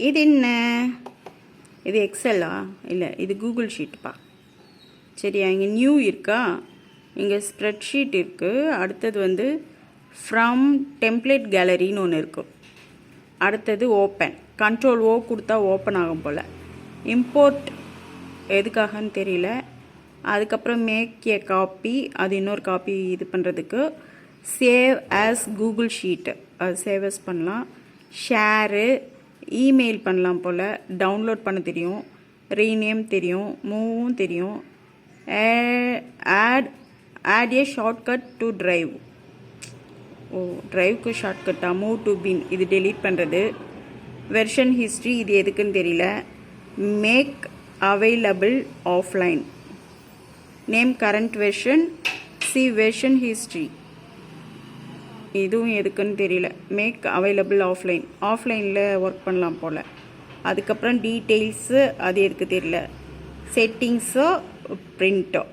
இது என்ன? இது எக்ஸலா? இல்லை, இது கூகுள் ஷீட்ப்பா. சரியா? இங்கே நியூ இருக்கா, இங்கே ஸ்ப்ரெட்ஷீட் இருக்குது. அடுத்தது வந்து ஃப்ரம் டெம்ப்ளேட் கேலரின்னு ஒன்று இருக்கும். அடுத்தது ஓப்பன். கண்ட்ரோல் ஓ கொடுத்தா ஓப்பன் ஆகும் போல். இம்போர்ட் எதுக்காகன்னு தெரியல. அதுக்கப்புறம் மேக் ஏ காப்பி, அது இன்னொரு காப்பி இது பண்ணுறதுக்கு. சேவ் ஆஸ் கூகுள் ஷீட்டு, அது சேவ் ஆஸ் பண்ணலாம். ஷேரு, இமெயில் பண்ணலாம் போல். டவுன்லோட் பண்ண தெரியும். ரீநேம் தெரியும். மூவும் தெரியும். Add a shortcut to drive. ஓ, டிரைவ்க்கு ஷார்ட்கட்டா? மூவ் டு பின், இது டெலீட் பண்ணுறது. வெர்ஷன் ஹிஸ்ட்ரி, இது எதுக்குன்னு தெரியல. Make available offline. Name current version, see version history, இதுவும் எதுக்குன்னு தெரியல. மேக் அவைலபிள் ஆஃப்லைன், ஆஃப்லைனில் ஒர்க் பண்ணலாம் போல். அதுக்கப்புறம் டீட்டெயில்ஸு, அது எதுக்கு தெரியல. செட்டிங்ஸோ பிரிண்ட்டோ.